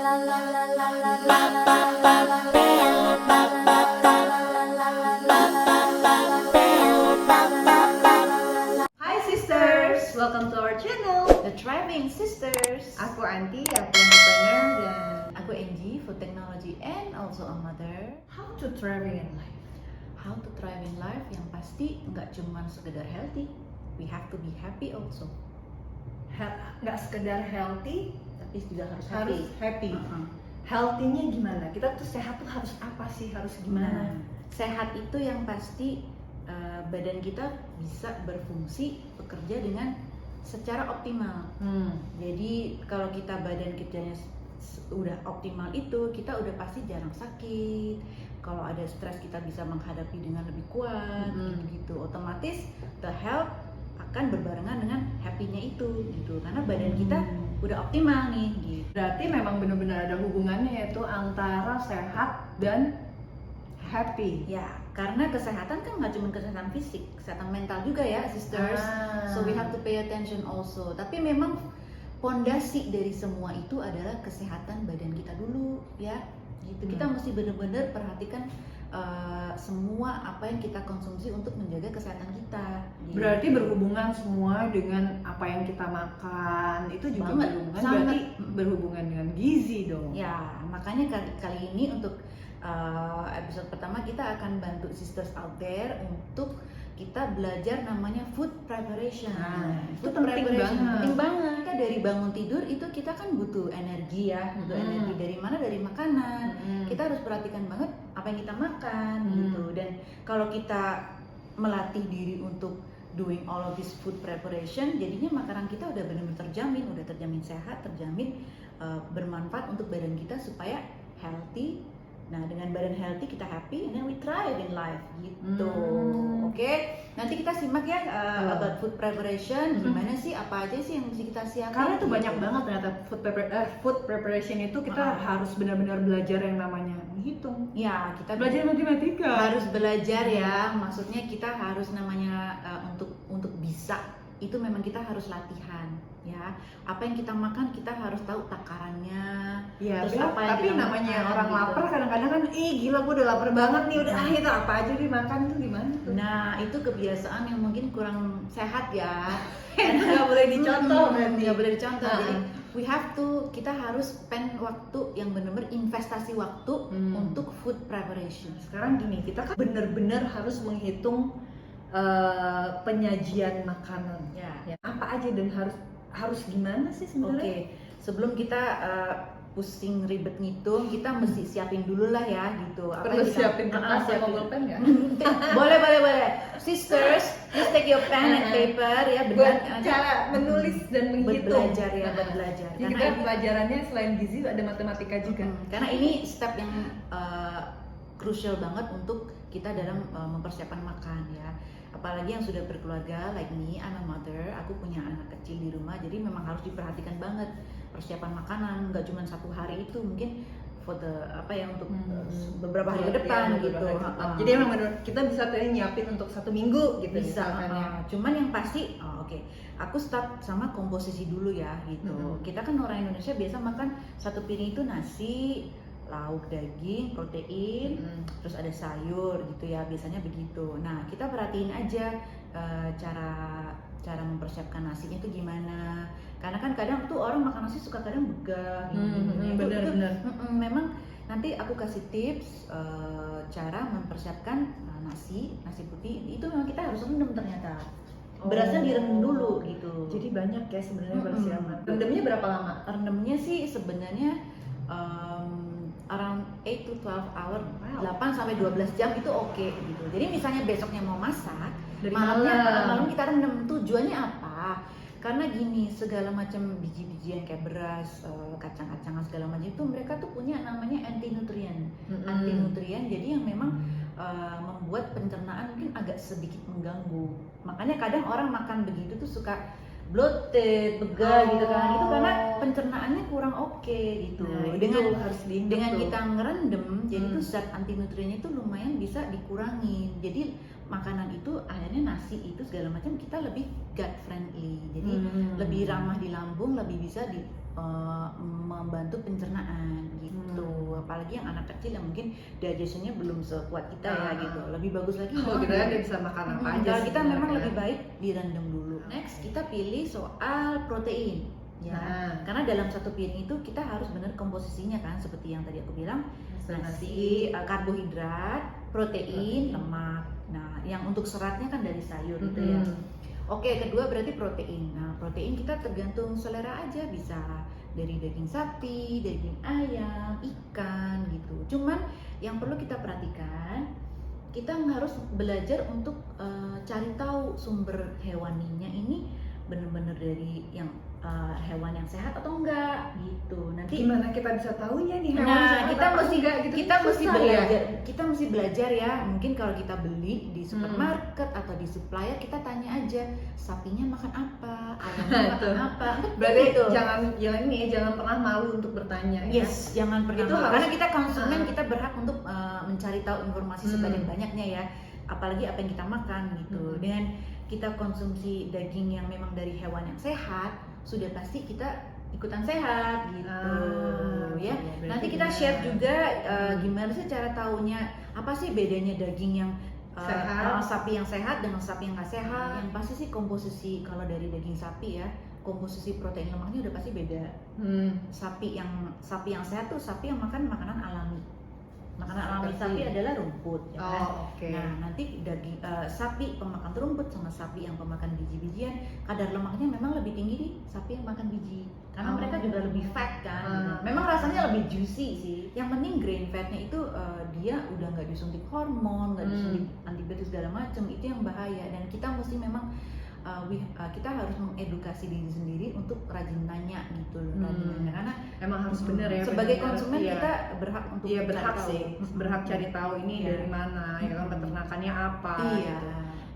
Hi sisters, welcome to our channel, The Thriving Sisters. Aku Anti, aku entrepreneur dan Aku Angie, food technology and also a mother. how to thriving in life. How to thrive in life yang pasti nggak cuma sekedar healthy, we have to be happy also. Nggak sekedar healthy, Tapi juga harus harus happy. happy. Healthy-nya gimana? Kita tuh sehat tuh harus apa sih? Harus gimana? Sehat itu yang pasti badan kita bisa berfungsi bekerja dengan secara optimal. Jadi kalau kita badan kitanya udah optimal itu, kita udah pasti jarang sakit. Kalau ada stres kita bisa menghadapi dengan lebih kuat, gitu. Otomatis the health akan berbarengan dengan happy-nya itu, gitu. Karena badan kita udah optimal nih, gitu. Berarti memang benar-benar ada hubungannya yaitu antara sehat dan happy. Ya, karena kesehatan kan nggak cuma kesehatan fisik, kesehatan mental juga ya, sisters. So we have to pay attention also. Tapi memang pondasi dari semua itu adalah kesehatan badan kita dulu, ya. Gitu. Kita mesti benar-benar perhatikan semua apa yang kita konsumsi untuk menjaga kesehatan kita. Gitu. Berarti berhubungan semua dengan apa yang kita makan. Itu juga Banget, berhubungan. sangat. Berarti berhubungan dengan gizi dong. Ya, makanya kali ini untuk episode pertama kita akan bantu sisters out there untuk kita belajar namanya food preparation. Itu penting banget. Penting banget. Kita dari bangun tidur itu kita kan butuh energi ya, butuh energi dari mana? Dari makanan. Kita harus perhatikan banget apa yang kita makan gitu. Dan kalau kita melatih diri untuk doing all of this food preparation, jadinya makanan kita udah benar-benar terjamin sehat, terjamin bermanfaat untuk badan kita supaya healthy. Nah, dengan badan healthy kita happy and then we thrive in life gitu. Oke. Nanti kita simak ya about food preparation, gimana sih, apa aja sih yang mesti kita siapkan. Karena itu gitu. banyak banget ternyata food preparation itu kita harus benar-benar belajar yang namanya menghitung. Ya, kita Belajar matematika. harus belajar ya. Maksudnya kita harus namanya untuk bisa itu memang kita harus latihan ya. Apa yang kita makan kita harus tahu takarannya. Ya, Terus apa yang tapi kita namanya makan, orang gitu. lapar kadang-kadang kan, gila gue udah lapar banget nih, udah itu apa aja dimakan tuh gimana tuh? Nah, itu kebiasaan yang mungkin kurang sehat ya. Nggak boleh dicontoh berarti. Nggak boleh dicontoh. Nah. Jadi kita harus spend waktu yang benar-benar investasi waktu untuk food preparation. Sekarang gini, kita kan benar-benar harus menghitung penyajian makanan. Ya. Apa aja dan harus gimana sih sebenarnya? Oke, sebelum kita pusing ribet ngitung, kita mesti siapin dulu lah ya gitu. Perlu yang kita- siapin kertas sama siapin. pulpen nggak? boleh. Sisters, please take your pen and paper ya, Buat benar. cara menulis dan Buat menghitung. belajar ya, buat belajar. Jadi kita pelajarannya selain gizi ada matematika juga. Karena ini step yang crucial banget untuk kita dalam mempersiapkan makan ya. Apalagi yang sudah berkeluarga, like me, I'm a mother, aku punya anak kecil di rumah, jadi memang harus diperhatikan banget persiapan makanan, nggak cuma satu hari itu, mungkin for the untuk beberapa hari ke depan gitu. Jadi emang bener kita bisa tuh nyiapin untuk 1 minggu gitu Bisa, misalkan. cuman yang pasti, aku start sama komposisi dulu ya gitu. Kita kan orang Indonesia biasa makan satu piring itu nasi, lauk, daging, protein, terus ada sayur gitu ya, biasanya begitu. Nah, kita perhatiin aja cara mempersiapkan nasinya itu gimana. Karena kan kadang tuh orang makan nasi suka kadang begah gitu. Benar. Memang nanti aku kasih tips cara mempersiapkan nasi putih itu memang kita harus rendam ternyata. Berasnya direndam dulu gitu. Jadi banyak ya sebenarnya persiapan. Rendamnya berapa lama? Rendamnya sih sebenarnya around 8 to 12 hour, 8 sampai 12 jam itu oke gitu. Jadi misalnya besoknya mau masak, Dari malam kita rendam. Tujuannya apa? Karena gini, segala macam biji-bijian kayak beras, kacang-kacangan segala macam itu mereka tuh punya namanya anti nutrien, jadi yang memang membuat pencernaan mungkin agak sedikit mengganggu. Makanya kadang orang makan begitu tuh suka bloated, begah gitu kan. Itu karena pencernaannya kurang oke gitu. Nah, dengan kita ngerendam, jadi tuh zat anti nutriennya itu lumayan bisa dikurangin. Jadi makanan itu akhirnya nasi itu segala macam kita lebih gut friendly, jadi lebih ramah di lambung, lebih bisa membantu pencernaan gitu. Apalagi yang anak kecil yang mungkin digestionnya belum sekuat kita ya gitu, lebih bagus lagi kalau kita dia bisa makan apa aja kalau kita memang sebenarnya. lebih baik direndam dulu. Next kita pilih soal protein ya, karena dalam satu piring itu kita harus benar komposisinya kan, seperti yang tadi aku bilang, nasi, karbohidrat, protein, lemak. Nah yang untuk seratnya kan dari sayur gitu ya. Oke, kedua berarti protein. Nah, protein kita tergantung selera aja, bisa dari daging sapi, daging ayam, ikan gitu. Cuman yang perlu kita perhatikan, kita harus belajar untuk cari tahu sumber hewaninya ini benar-benar dari yang hewan yang sehat atau enggak gitu. Nanti gimana kita bisa tahunya nih hewan nah sehat kita apa mesti enggak gitu, kita mesti susah belajar ya? kita mesti belajar ya. Mungkin kalau kita beli di supermarket atau di supplier, kita tanya aja sapinya makan apa, ayamnya makan apa. Berarti Gitu. jangan pernah malu untuk bertanya ya. Yes, jangan pernah Itu malu. harus- Karena kita konsumen, kita berhak untuk mencari tahu informasi sebanyak-banyaknya ya, apalagi apa yang kita makan gitu. Dengan kita konsumsi daging yang memang dari hewan yang sehat, sudah pasti kita ikutan sehat gitu ya. Nanti kita share juga gimana sih cara taunya, apa sih bedanya daging yang sehat, sapi yang sehat dengan sapi yang nggak sehat. Yang pasti sih komposisi, kalau dari daging sapi ya, komposisi protein lemaknya udah pasti beda. Sapi yang sehat tuh sapi yang makan makanan alami. Makanan alami sapi adalah rumput ya kan? Nah nanti daging sapi pemakan rumput sama sapi yang pemakan biji-bijian, kadar lemaknya memang lebih tinggi di sapi yang makan biji, karena mereka juga lebih fat kan gitu. Memang rasanya lebih juicy sih. Yang penting grain fatnya itu dia udah nggak disuntik hormon, nggak disuntik antibiotik segala macam, itu yang bahaya. Dan kita mesti memang kita harus mengedukasi diri sendiri untuk rajin nanya gitu loh, karena emang harus bener ya, sebagai bener-bener, konsumen iya. kita berhak untuk Iya berhak cari sih, tahu. berhak cari tahu ini dari mana, ya kan peternakannya apa. Iya. Gitu.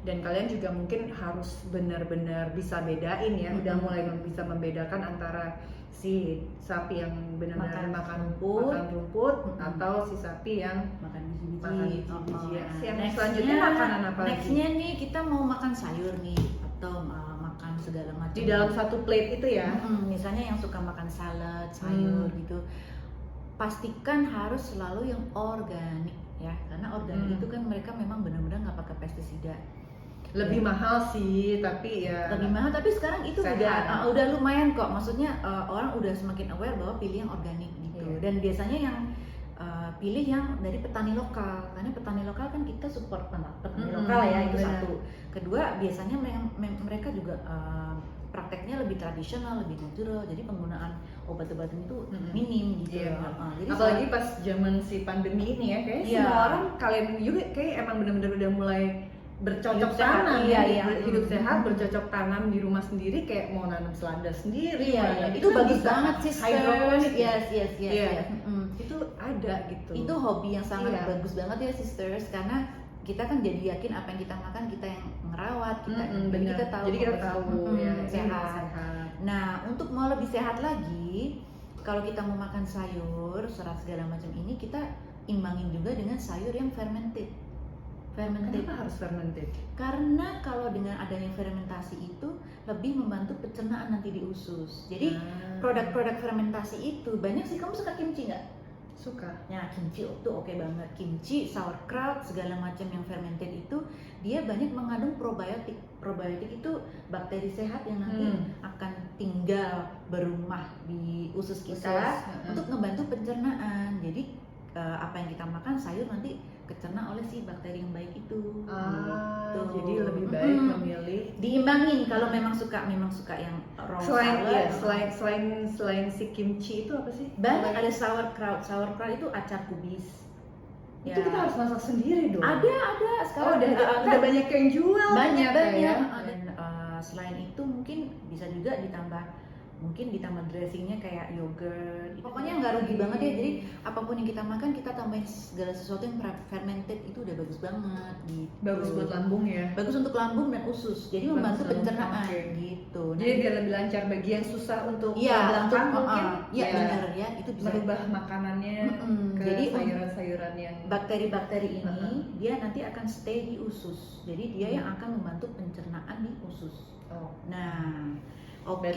Dan kalian juga mungkin harus benar-benar bisa bedain ya, udah mulai bisa membedakan antara si sapi yang benar-benar makan rumput atau si sapi yang makan makan biji-biji. biji-biji. Yang Nextnya, selanjutnya makanan apa lagi? Nextnya nih kita mau makan sayur nih atau makan segala macam Di dalam satu plate itu ya. Misalnya yang suka makan salad, sayur gitu, pastikan harus selalu yang organik ya, karena organik itu kan mereka memang benar-benar nggak pakai pestisida. Lebih mahal sih, tapi ya lebih mahal, tapi sekarang itu sehat. udah lumayan kok. Maksudnya orang udah semakin aware bahwa pilih yang organik gitu. Dan biasanya yang pilih yang dari petani lokal, karena petani lokal kan kita support petani lokal ya, itu satu. Kedua, biasanya mereka juga prakteknya lebih tradisional, lebih natural, jadi penggunaan obat-obatan itu minim gitu. Jadi apalagi pas zaman si pandemi ini ya, kayak semua orang, kalian juga kayak emang benar-benar udah mulai bercocok tanam, hidup sehat, bercocok tanam di rumah sendiri, kayak mau nanam selada sendiri. Itu bagus banget sih, hydroponic. Yes. Itu ada gitu. Itu hobi yang sangat bagus banget ya sisters, karena kita kan jadi yakin apa yang kita makan kita yang ngerawat, kita tahu. Jadi kita tahu ya, sehat. Nah untuk mau lebih sehat lagi, kalau kita mau makan sayur, serat segala macam ini, kita imbangin juga dengan sayur yang fermented. Kenapa harus fermented? Karena kalau dengan adanya fermentasi itu lebih membantu pencernaan nanti di usus. Jadi produk-produk fermentasi itu banyak sih. Kamu suka kimchi nggak? Suka. Ya kimchi itu oke banget. Kimchi, sauerkraut, segala macam yang fermented itu dia banyak mengandung probiotik. Probiotik itu bakteri sehat yang nanti akan tinggal berumah di usus kita untuk ngebantu pencernaan. Jadi apa yang kita makan sayur nanti kecerna oleh si bakteri yang baik itu. Gitu. Jadi lebih baik memilih diimbangin kalau memang suka yang raw salad. Selain si kimchi itu apa sih? Banyak, ada sauerkraut. Sauerkraut itu acar kubis. Itu kita harus masak sendiri dong. Ada sekarang udah banyak yang jual. Banyak. Ya. Dan selain itu mungkin bisa juga ditambah dressingnya kayak yogurt. Pokoknya nggak rugi banget ya. Jadi apapun yang kita makan kita tambahin segala sesuatu yang fermented itu udah bagus banget gitu. Bagus buat lambung ya. Bagus untuk lambung dan usus. Jadi Bagus membantu lambung, pencernaan oke. gitu. Jadi biar lebih lancar bagi yang susah untuk iya, belakang untuk mungkin ya benar ya, itu bisa merubah makanannya ke Jadi sayuran-sayuran yang bakteri-bakteri ini dia nanti akan stay di usus. Jadi dia yang akan membantu pencernaan di usus. oh. Nah, oke.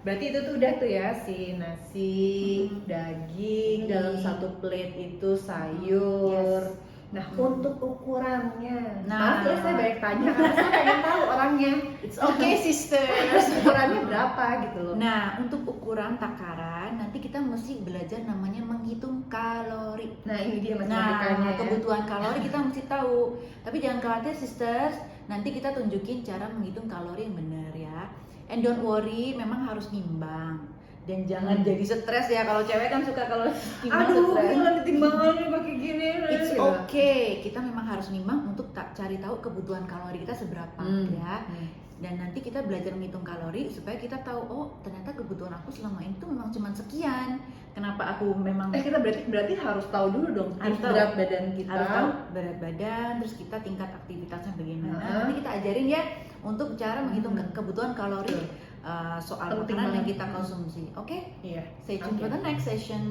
Berarti itu tuh udah tuh ya si nasi, daging dalam satu plate itu sayur. Yes. Nah, untuk ukurannya, Nah. maaf ya saya banyak tanya karena saya pengen tahu orangnya. It's okay sister. Ukurannya berapa gitu loh. Nah, untuk ukuran takaran nanti kita mesti belajar namanya menghitung kalori. Nah, ini dia matematikanya Nah, ya. kebutuhan kalori kita mesti tahu. Tapi jangan khawatir sisters, nanti kita tunjukin cara menghitung kalori yang benar ya. And don't worry, memang harus nimbang. Dan jangan jadi stres ya, kalau cewek kan suka kalau timbang Aduh, stres. gila timbangannya pakai gini. It's gitu. okay, kita memang harus nimbang untuk cari tahu kebutuhan kalori kita seberapa ya. Dan nanti kita belajar menghitung kalori supaya kita tahu, oh ternyata kebutuhan aku selama ini tuh memang cuma sekian. Kenapa aku memang Kita berarti harus tahu dulu dong Harus tahu. berat badan kita. harus tahu berat badan, terus kita tingkat aktivitasnya bagaimana. Heeh. Nanti kita ajarin ya untuk cara menghitung kebutuhan kalori soal Penting makanan yang banget. kita konsumsi. Oke? Iya. Stay tuned Oke. for the next session.